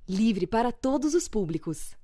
Livre para todos os públicos.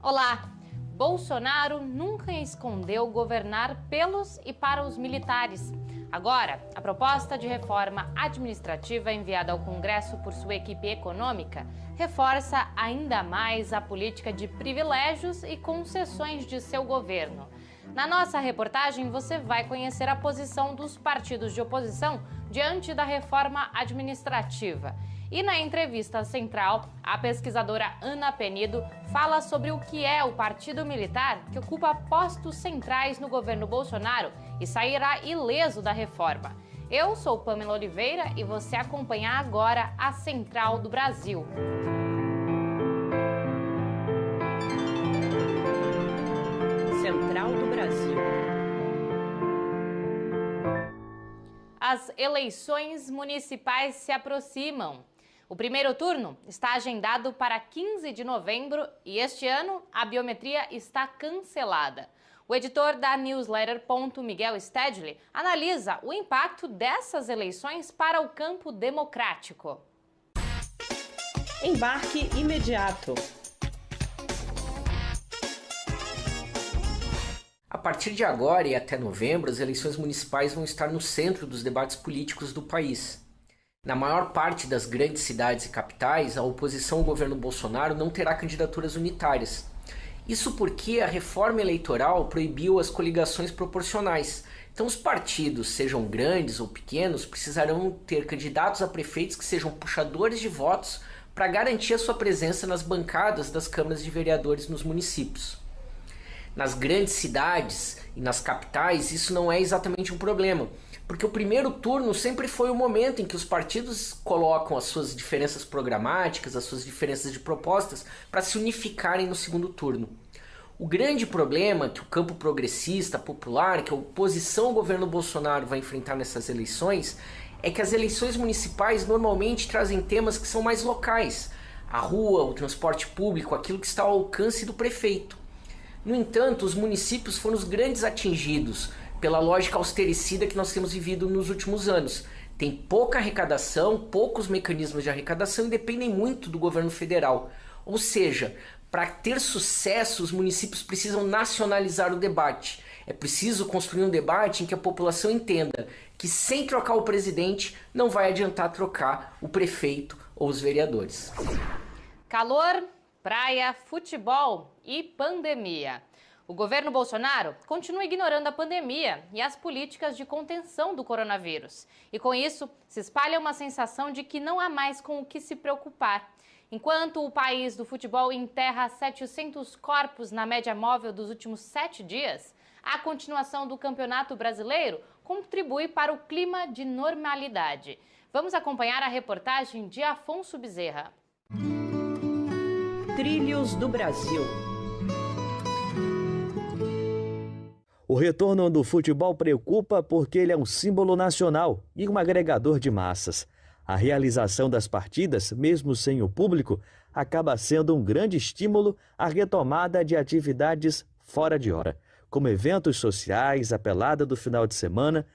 Olá! Bolsonaro nunca escondeu governar pelos e para os militares. Agora, a proposta de reforma administrativa enviada ao Congresso por sua equipe econômica reforça ainda mais a política de privilégios e concessões de seu governo. Na nossa reportagem, você vai conhecer a posição dos partidos de oposição diante da reforma administrativa. E na entrevista central, a pesquisadora Ana Penido fala sobre o que é o Partido Militar, que ocupa postos centrais no governo Bolsonaro e sairá ileso da reforma. Eu sou Pamela Oliveira e você acompanha agora a Central do Brasil. Central do Brasil. As eleições municipais se aproximam. O primeiro turno está agendado para 15 de novembro e este ano a biometria está cancelada. O editor da newsletter Miguel Stedley analisa o impacto dessas eleições para o campo democrático. Embarque imediato. A partir de agora e até novembro, as eleições municipais vão estar no centro dos debates políticos do país. Na maior parte das grandes cidades e capitais, a oposição ao governo Bolsonaro não terá candidaturas unitárias. Isso porque a reforma eleitoral proibiu as coligações proporcionais. Então os partidos, sejam grandes ou pequenos, precisarão ter candidatos a prefeitos que sejam puxadores de votos para garantir a sua presença nas bancadas das câmaras de vereadores nos municípios. Nas grandes cidades e nas capitais, isso não é exatamente um problema, porque o primeiro turno sempre foi o momento em que os partidos colocam as suas diferenças programáticas, as suas diferenças de propostas, para se unificarem no segundo turno. O grande problema que o campo progressista, popular, que a oposição ao governo Bolsonaro vai enfrentar nessas eleições, é que as eleições municipais normalmente trazem temas que são mais locais. A rua, o transporte público, aquilo que está ao alcance do prefeito. No entanto, os municípios foram os grandes atingidos pela lógica austericida que nós temos vivido nos últimos anos. Tem pouca arrecadação, poucos mecanismos de arrecadação e dependem muito do governo federal. Ou seja, para ter sucesso, os municípios precisam nacionalizar o debate. É preciso construir um debate em que a população entenda que sem trocar o presidente não vai adiantar trocar o prefeito ou os vereadores. Calor, praia, futebol e pandemia. O governo Bolsonaro continua ignorando a pandemia e as políticas de contenção do coronavírus. E com isso, se espalha uma sensação de que não há mais com o que se preocupar. Enquanto o país do futebol enterra 700 corpos na média móvel dos últimos 7 dias, a continuação do Campeonato Brasileiro contribui para o clima de normalidade. Vamos acompanhar a reportagem de Afonso Bezerra. Trilhos do Brasil. O retorno do futebol preocupa porque ele é um símbolo nacional e um agregador de massas. A realização das partidas, mesmo sem o público, acaba sendo um grande estímulo à retomada de atividades fora de hora, como eventos sociais, a pelada do final de semana,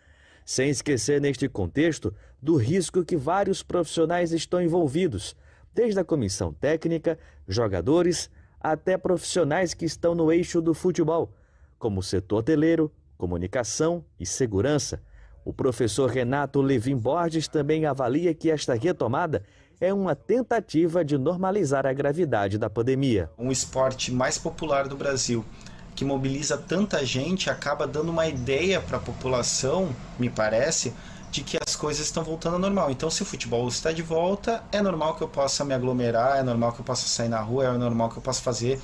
sem esquecer neste contexto do risco que vários profissionais estão envolvidos, desde a comissão técnica, jogadores, até profissionais que estão no eixo do futebol, como o setor hoteleiro, comunicação e segurança. O professor Renato Levin Borges também avalia que esta retomada é uma tentativa de normalizar a gravidade da pandemia. Um esporte mais popular do Brasil, que mobiliza tanta gente, acaba dando uma ideia para a população, me parece, de que as coisas estão voltando ao normal. Então, se o futebol está de volta, é normal que eu possa me aglomerar, é normal que eu possa sair na rua, é normal que eu possa fazer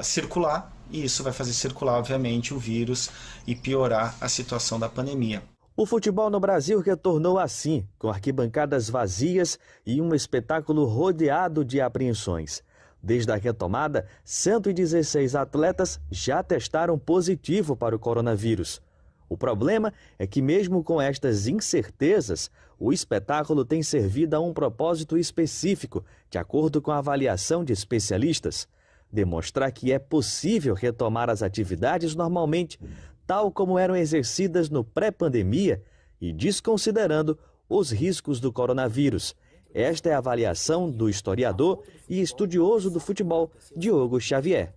circular. E isso vai fazer circular, obviamente, o vírus e piorar a situação da pandemia. O futebol no Brasil retornou assim, com arquibancadas vazias e um espetáculo rodeado de apreensões. Desde a retomada, 116 atletas já testaram positivo para o coronavírus. O problema é que, mesmo com estas incertezas, o espetáculo tem servido a um propósito específico, de acordo com a avaliação de especialistas: demonstrar que é possível retomar as atividades normalmente, tal como eram exercidas no pré-pandemia, e desconsiderando os riscos do coronavírus. Esta é a avaliação do historiador e estudioso do futebol, Diogo Xavier.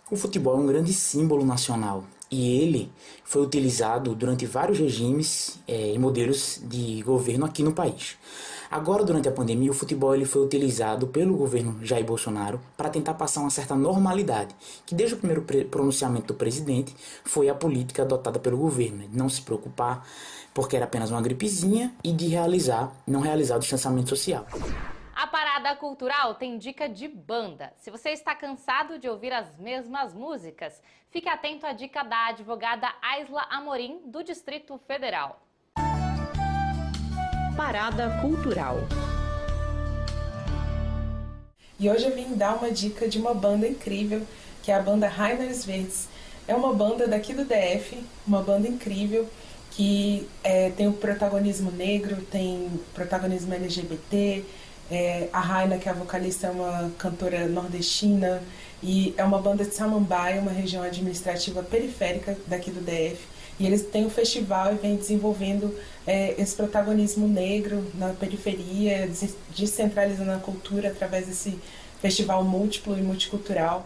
O futebol é um grande símbolo nacional e ele foi utilizado durante vários regimes e modelos de governo aqui no país. Agora, durante a pandemia, o futebol ele foi utilizado pelo governo Jair Bolsonaro para tentar passar uma certa normalidade, que desde o primeiro pronunciamento do presidente foi a política adotada pelo governo, de não se preocupar porque era apenas uma gripezinha e de não realizar o distanciamento social. A Parada Cultural tem dica de banda. Se você está cansado de ouvir as mesmas músicas, fique atento à dica da advogada Aisla Amorim, do Distrito Federal. Parada Cultural. E hoje eu vim dar uma dica de uma banda incrível, que é a banda Rainers Verdes. É uma banda daqui do DF, uma banda incrível, que tem o protagonismo negro, tem protagonismo LGBT. A Raina, que é a vocalista, é uma cantora nordestina, e é uma banda de Samambaia, uma região administrativa periférica daqui do DF. E eles têm um festival e vêm desenvolvendo esse protagonismo negro na periferia, descentralizando a cultura através desse festival múltiplo e multicultural.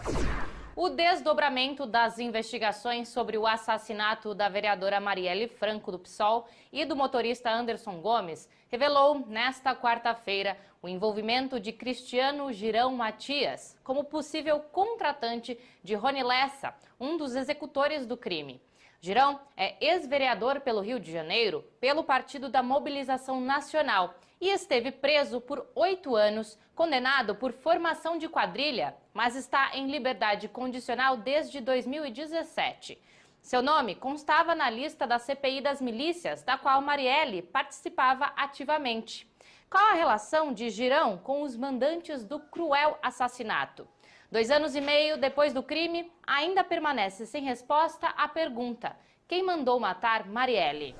O desdobramento das investigações sobre o assassinato da vereadora Marielle Franco, do PSOL, e do motorista Anderson Gomes revelou, nesta quarta-feira, o envolvimento de Cristiano Girão Matias como possível contratante de Rony Lessa, um dos executores do crime. Girão é ex-vereador pelo Rio de Janeiro, pelo Partido da Mobilização Nacional, e esteve preso por 8 anos, condenado por formação de quadrilha, mas está em liberdade condicional desde 2017. Seu nome constava na lista da CPI das milícias, da qual Marielle participava ativamente. Qual a relação de Girão com os mandantes do cruel assassinato? 2 anos e meio depois do crime, ainda permanece sem resposta a pergunta: quem mandou matar Marielle?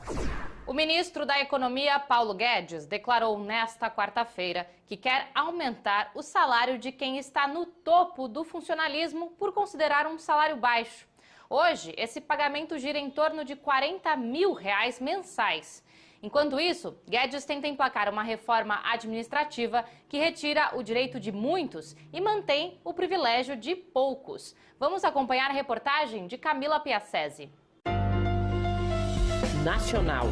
O ministro da Economia, Paulo Guedes, declarou nesta quarta-feira que quer aumentar o salário de quem está no topo do funcionalismo por considerar um salário baixo. Hoje, esse pagamento gira em torno de R$40 mil mensais. Enquanto isso, Guedes tenta emplacar uma reforma administrativa que retira o direito de muitos e mantém o privilégio de poucos. Vamos acompanhar a reportagem de Camila Piacese. Nacional.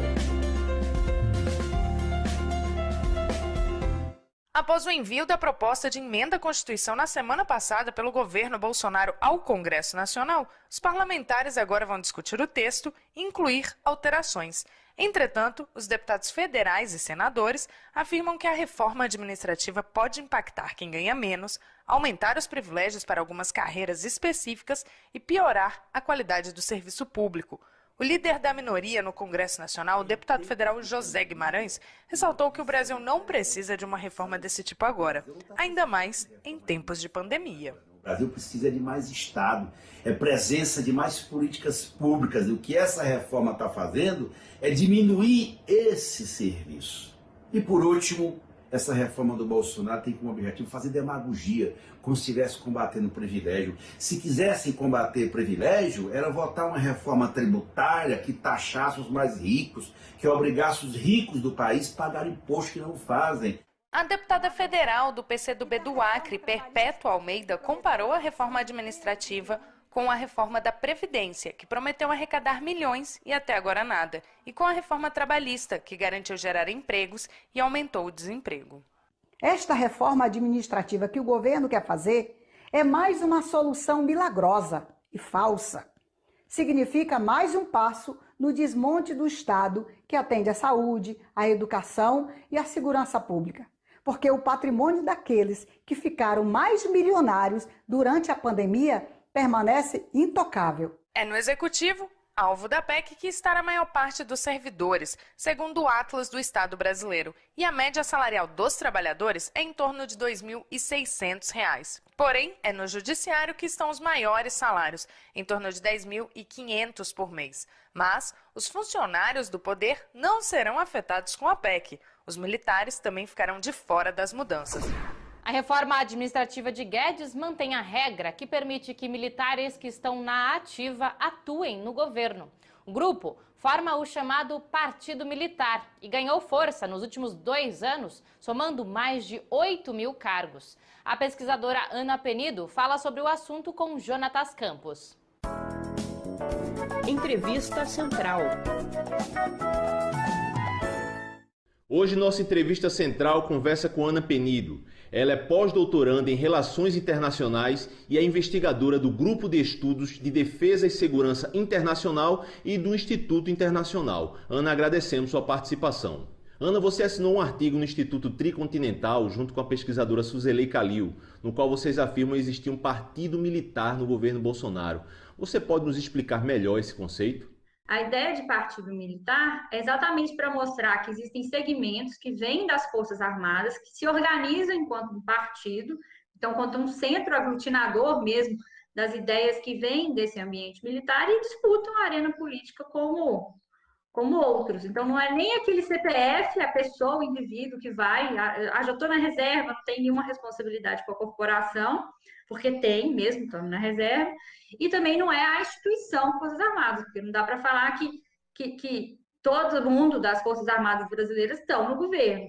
Após o envio da proposta de emenda à Constituição na semana passada pelo governo Bolsonaro ao Congresso Nacional, os parlamentares agora vão discutir o texto e incluir alterações. Entretanto, os deputados federais e senadores afirmam que a reforma administrativa pode impactar quem ganha menos, aumentar os privilégios para algumas carreiras específicas e piorar a qualidade do serviço público. O líder da minoria no Congresso Nacional, o deputado federal José Guimarães, ressaltou que o Brasil não precisa de uma reforma desse tipo agora, ainda mais em tempos de pandemia. O Brasil precisa de mais Estado, presença de mais políticas públicas. E o que essa reforma está fazendo é diminuir esse serviço. E por último, essa reforma do Bolsonaro tem como objetivo fazer demagogia, como se estivesse combatendo privilégio. Se quisessem combater privilégio, era votar uma reforma tributária que taxasse os mais ricos, que obrigasse os ricos do país a pagar imposto que não fazem. A deputada federal do PCdoB do Acre, Perpétua Almeida, comparou a reforma administrativa com a reforma da Previdência, que prometeu arrecadar milhões e até agora nada, e com a reforma trabalhista, que garantiu gerar empregos e aumentou o desemprego. Esta reforma administrativa que o governo quer fazer é mais uma solução milagrosa e falsa. Significa mais um passo no desmonte do Estado que atende à saúde, à educação e à segurança pública. Porque o patrimônio daqueles que ficaram mais milionários durante a pandemia permanece intocável. É no Executivo, alvo da PEC, que está a maior parte dos servidores, segundo o Atlas do Estado brasileiro, e a média salarial dos trabalhadores é em torno de R$ 2.600. Porém, é no Judiciário que estão os maiores salários, em torno de R$ 10.500 por mês. Mas os funcionários do poder não serão afetados com a PEC. Os militares também ficarão de fora das mudanças. A reforma administrativa de Guedes mantém a regra que permite que militares que estão na ativa atuem no governo. O grupo forma o chamado Partido Militar e ganhou força nos últimos 2 anos, somando mais de 8.000 cargos. A pesquisadora Ana Penido fala sobre o assunto com Jonatas Campos. Entrevista Central. Hoje, nossa entrevista central conversa com Ana Penido. Ela é pós-doutoranda em Relações Internacionais e é investigadora do Grupo de Estudos de Defesa e Segurança Internacional e do Instituto Internacional. Ana, agradecemos sua participação. Ana, você assinou um artigo no Instituto Tricontinental junto com a pesquisadora Suzeli Calil, no qual vocês afirmam existir um partido militar no governo Bolsonaro. Você pode nos explicar melhor esse conceito? A ideia de partido militar é exatamente para mostrar que existem segmentos que vêm das Forças Armadas, que se organizam enquanto um partido, então, quanto um centro aglutinador mesmo das ideias que vêm desse ambiente militar e disputam a arena política como outros. Então, não é nem aquele CPF, a pessoa, o indivíduo que vai, já estou na reserva, não tem nenhuma responsabilidade com a corporação, porque tem mesmo, estamos na reserva, e também não é a instituição Forças Armadas, porque não dá para falar que todo mundo das Forças Armadas brasileiras estão no governo.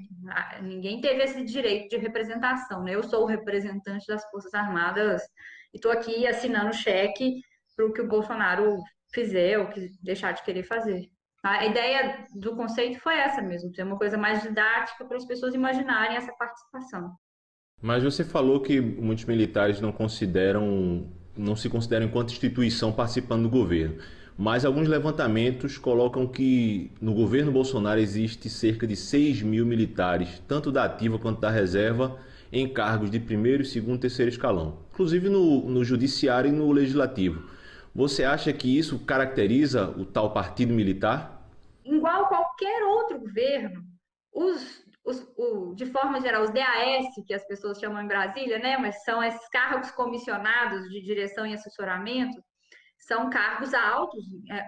Ninguém teve esse direito de representação, né? Eu sou o representante das Forças Armadas e estou aqui assinando cheque para o que o Bolsonaro fizer ou que deixar de querer fazer. A ideia do conceito foi essa mesmo, ter uma coisa mais didática para as pessoas imaginarem essa participação. Mas você falou que muitos militares não se consideram enquanto instituição participando do governo. Mas alguns levantamentos colocam que no governo Bolsonaro existe cerca de 6.000 militares, tanto da ativa quanto da reserva, em cargos de primeiro, segundo e terceiro escalão, inclusive no judiciário e no legislativo. Você acha que isso caracteriza o tal partido militar? Igual qualquer outro governo, de forma geral, os DAS, que as pessoas chamam em Brasília, né, mas são esses cargos comissionados de direção e assessoramento, são cargos altos,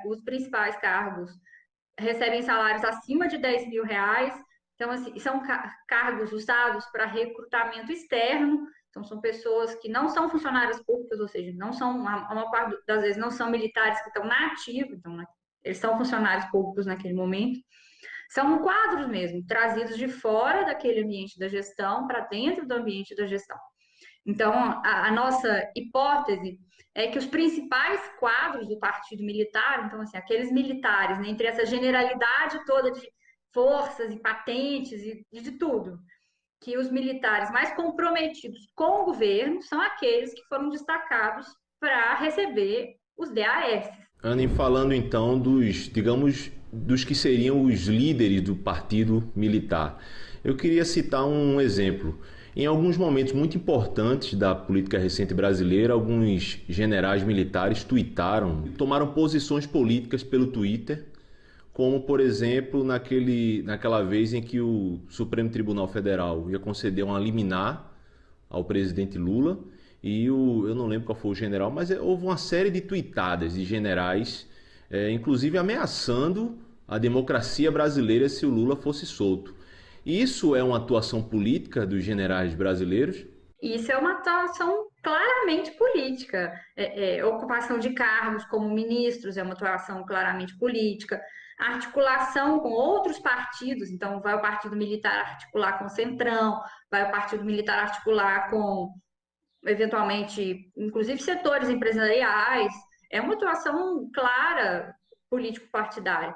os principais cargos recebem salários acima de R$10.000, então assim, são cargos usados para recrutamento externo, então são pessoas que não são funcionárias públicas, ou seja, não são, a maior parte das vezes não são militares que estão na ativa, então eles são funcionários públicos naquele momento. São quadros mesmo, trazidos de fora daquele ambiente da gestão para dentro do ambiente da gestão. Então, a nossa hipótese é que os principais quadros do partido militar, então, assim, aqueles militares, né, entre essa generalidade toda de forças e patentes e de tudo, que os militares mais comprometidos com o governo são aqueles que foram destacados para receber os DAS. Ana, e falando então dos que seriam os líderes do partido militar, eu queria citar um exemplo. Em alguns momentos muito importantes da política recente brasileira, alguns generais militares tomaram posições políticas pelo Twitter, como, por exemplo, naquela vez em que o Supremo Tribunal Federal ia conceder uma liminar ao presidente Lula, e eu não lembro qual foi o general, mas houve uma série de tuitadas de generais, inclusive ameaçando a democracia brasileira se o Lula fosse solto. Isso é uma atuação política dos generais brasileiros? Isso é uma atuação claramente política. Ocupação de cargos como ministros é uma atuação claramente política. Articulação com outros partidos, então vai o Partido Militar articular com o Centrão, vai o Partido Militar articular com, eventualmente, inclusive setores empresariais. É uma atuação clara político-partidária.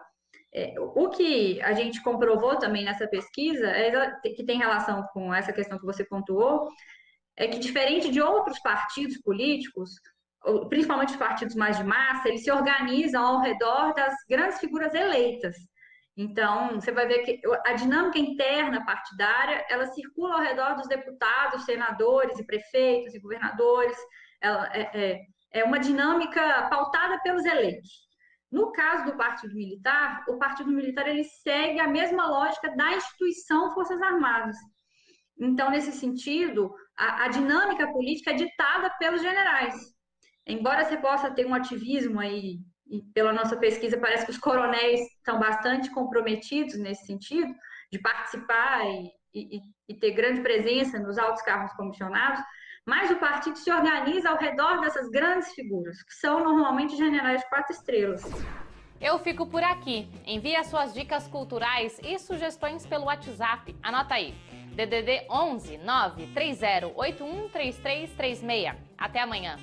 O que a gente comprovou também nessa pesquisa, que tem relação com essa questão que você pontuou, é que diferente de outros partidos políticos, principalmente os partidos mais de massa, eles se organizam ao redor das grandes figuras eleitas. Então, você vai ver que a dinâmica interna partidária, ela circula ao redor dos deputados, senadores e prefeitos e governadores. É uma dinâmica pautada pelos eleitos. No caso do Partido Militar, o Partido Militar ele segue a mesma lógica da instituição Forças Armadas. Então, nesse sentido, a dinâmica política é ditada pelos generais. Embora você possa ter um ativismo aí, e pela nossa pesquisa parece que os coronéis estão bastante comprometidos nesse sentido, de participar e ter grande presença nos altos cargos comissionados, mas o partido se organiza ao redor dessas grandes figuras, que são normalmente generais de 4 estrelas. Eu fico por aqui. Envie as suas dicas culturais e sugestões pelo WhatsApp. Anota aí. DDD 11 93081 3336. Até amanhã.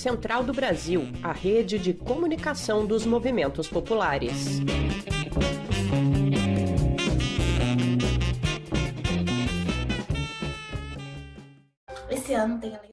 Central do Brasil, a rede de comunicação dos movimentos populares. Esse ano tem a